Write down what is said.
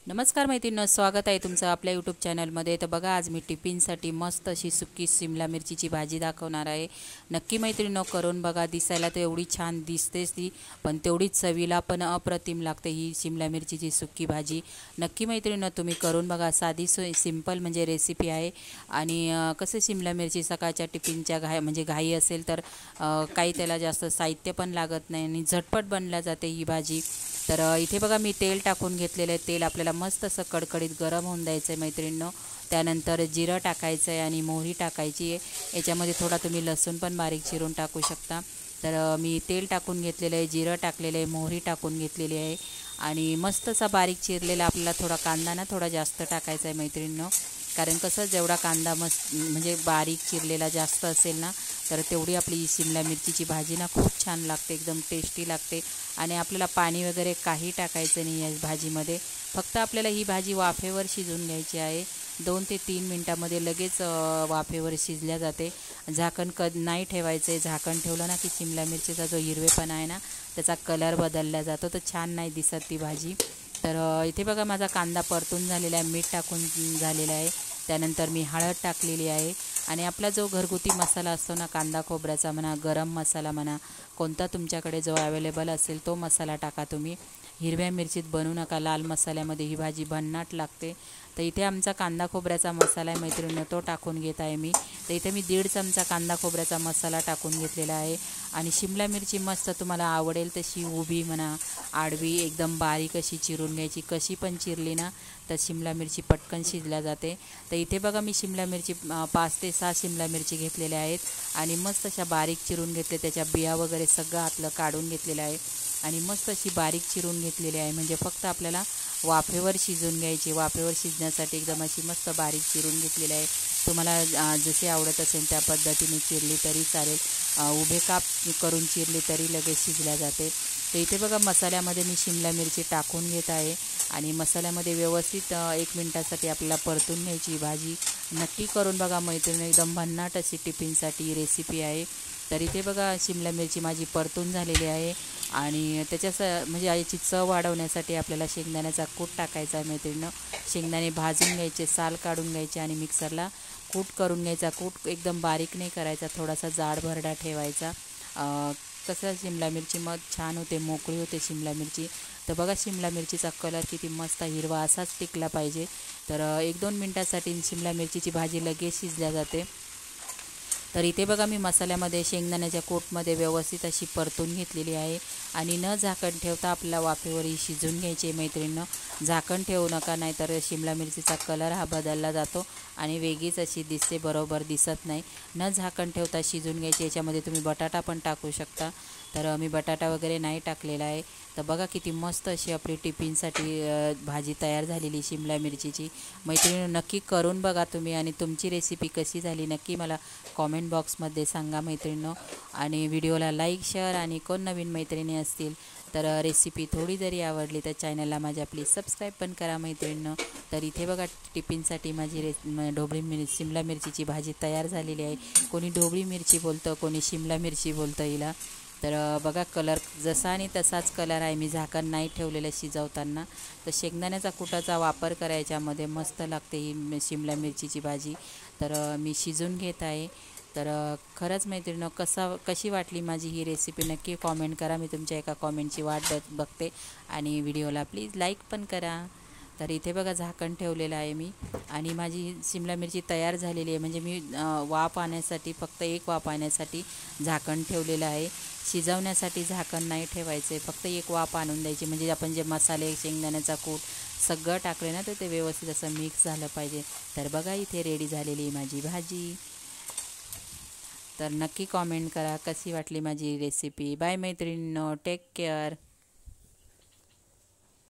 नमस्कार मैत्रिणींनो, स्वागत आहे तुमचं आपल्या यूट्यूब चॅनलमध्ये। तर बघा, आज मी टिफिनसाठी मस्त अशी सुकी शिमला मिरचीची भाजी दाखवणार आहे। नक्की मैत्रिणींनो करून बघा। दिसायला तर एवढी छान दिसतेच ती, पण तेवढीच चवीला पण अप्रतिम लागते ही शिमला मिरचीची सुकी भाजी। नक्की मैत्रिणींनो तुम्ही करून बघा। साधी सिंपल म्हणजे रेसिपी आहे। आणि कसं शिमला मिरची सकाळच्या टिफिनच्या घाई असेल तर काही त्याला जास्त साहित्य पण लागत नाही आणि झटपट बनल्या जाते ही भाजी। तर इथे बघा मी तेल टाकून घेतलेलं आहे। तेल आपल्याला मस्त असं कडकडीत गरम होऊन द्यायचं आहे मैत्रिणींनो। त्यानंतर जिरं टाकायचं आहे आणि मोहरी टाकायची आहे। याच्यामध्ये थोडा तुम्ही लसूण पण बारीक चिरून टाकू शकता। तर मी तेल टाकून घेतलेलं आहे, जिरं टाकलेलं आहे, मोहरी टाकून घेतलेली आहे आणि मस्त असा बारीक चिरलेला आपल्याला थोडा कांदा ना थोडा जास्त टाकायचा आहे मैत्रिणींनो। कारण कसं जेवढा कांदा म्हणजे बारीक चिरलेला जास्त असेल ना, तर तेवढी आपली शिमला मिरचीची भाजी ना खूप छान लागते, एकदम टेस्टी लागते। आणि आपल्याला पाणी वगैरे काही टाकायचं नाही या भाजीमध्ये। फक्त आपल्याला ही भाजी वाफेवर शिजवून घ्यायची आहे। 2 ते 3 मिनटामध्ये लगेच वाफेवर शिजल्या जाते। झाकण नाही ठेवायचं आहे। झाकण ठेवलं ना की शिमला मिरचीचा जो हिरवेपणा आहे ना त्याचा कलर बदलला जातो, तर छान नाही दिसत ती भाजी। तर इथे बघा माझा कांदा परतून झालेला आहे, मीठ टाकून झालेलं आहे। त्यानंतर मी हळद टाकलेली आहे आणि आपला जो घरगुती मसाला असतो ना, कांदा खोबऱ्याचा म्हणा, गरम मसाला म्हणा, कोणता तुमच्याकडे जो अवेलेबल असेल तो मसाला टाका तुम्ही। हिरव्या मिरचीत बनवू नका, लाल मसाल्यामध्ये ही भाजी भन्नाट लागते। तर इथे आमचा कांदा खोबऱ्याचा मसाला आहे मैत्रिणींनो, तो टाकून घेत आहे मी। तर इथे मी 1.5 चमचा कांदा खोबऱ्याचा मसाला टाकून घेतलेला आहे। आणि शिमला मिरची मस्त तुम्हाला आवडेल तशी उभी म्हणा, आडवी एकदम बारीक अशी चिरून घ्यायची। कशी पण चिरली ना तर शिमला मिरची पटकन शिजल्या जाते। तर इथे बघा मी शिमला मिरची 5 ते 6 शिमला मिरची घेतलेल्या आहेत आणि मस्त अशा बारीक चिरून घेतले। त्याच्या बिया वगैरे सगळं आतलं काढून घेतलेलं आहे आणि मस्त अशी बारीक चिरून घेतलेली आहे। म्हणजे फक्त आपल्याला वाफेवर शिजून घ्यायची। वाफेवर शिजण्यासाठी एकदम अशी मस्त बारीक चिरून घेतलेली आहे। तुम्हाला जसे आवडत असेल त्या पद्धतीने चिरली तरी चालेल, उभे काप करून चिरली तरी लगेच शिजल्या जाते। तर इथे बघा मसाल्यामध्ये मी शिमला मिरची टाकून घेत आहे आणि मसाल्यामध्ये व्यवस्थित 1 मिनटासाठी आपल्याला परतून घ्यायची भाजी। नक्की करून बघा मैत्रिणी, एकदम भन्नाट अशी टिफिनसाठी रेसिपी आहे। तर इथे बघा शिमला मिरची माझी परतून झालेली आहे आणि म्हणजे याची चव वाढवण्यासाठी आपल्याला शेंगदाण्याचा कूट टाकायचा आहे मैत्रिणींनो। शेंगदाणे भाजून घ्यायचे, साल काढून घ्यायचे आणि मिक्सरला कूट करून घ्यायचा। कूट एकदम बारीक नाही करायचा, थोडासा जाड भरडा ठेवायचा। कसं शिमला मिरची मग छान होते, मोकळी होते शिमला मिरची। तर बघा शिमला मिरचीचा कलर किती मस्त हिरवा असाच टिकला पाहिजे। तर 1-2 मिनटासाठी शिमला मिरचीची भाजी लगेच शिजल्या जाते। तर इथे बघा मी मसाल्यामध्ये शेंगदाण्याच्या कूटमध्ये व्यवस्थित अशी परतून घेतलेली आहे आणि न झाकण ठेवता आपल्याला वाफेवर ही शिजून घ्यायची आहे मैत्रिणींनो। झाकण ठेवू नका, नाहीतर शिमला मिरचीचा कलर हा बदलला जातो आणि वेगळीच अशी दिसते, बरोबर दिसत नाही। न झाकण ठेवता शिजून घ्यायची। याच्यामध्ये तुम्ही बटाटा पण टाकू शकता, तर मी बटाटा वगैरे नाही टाकलेला आहे। तर बघा किती मस्त अशी आपली टिफिनसाठी भाजी तयार झालेली शिमला मिरचीची। मैत्रिणींनो नक्की करून बघा तुम्ही आणि तुमची रेसिपी कशी झाली नक्की मला कॉमेंट बॉक्समध्ये सांगा मैत्रिणींनो। आणि व्हिडिओला लाईक, शेअर आणि कोण नवीन मैत्रिणी असतील तर रेसिपी थोडी जरी आवडली तर चॅनलला माझ्या प्लीज सबस्क्राईब पण करा मैत्रिणींनो। तर इथे बघा टिफिनसाठी माझी शिमला मिरचीची भाजी तयार झालेली आहे। कोणी ढोबळी मिरची बोलतं, कोणी शिमला मिरची बोलतं हिला। तर बघा कलर जसा आणि तसाच कलर आहे। मी झाकण नाही ठेवलेलं शिजवताना। तर शेंगदाण्याचा कुटाचा वापर करायच्यामध्ये मस्त लागते ही शिमला मिरचीची भाजी। तर मी शिजून घेत आहे। तर खरंच मैत्रिणींनो कशी वाटली माझी ही रेसिपी नक्की कॉमेंट करा। मी तुमच्या एका कॉमेंटची वाट बघते आणि व्हिडिओला प्लीज लाईक पण करा। तर इथे बघा झाकण ठेवलेलं आहे मी आणि माझी शिमला मिरची तयार झालेली आहे। म्हणजे मी वाफ आणण्यासाठी, फक्त एक वाफ आणण्यासाठी झाकण ठेवलेलं आहे। शिजवण्यासाठी झाकण नाही ठेवायचं आहे, फक्त एक वाफ आणून द्यायची। म्हणजे आपण जे मसाले, शेंगदाण्याचा कूट सगळं टाकले ना तर ते व्यवस्थित असं मिक्स झालं पाहिजे। तर बघा इथे रेडी झालेली आहे माझी भाजी। तर नक्की कॉमेंट करा कशी वाटली माझी रेसिपी। बाय मैत्रिणींनो, टेक केअर।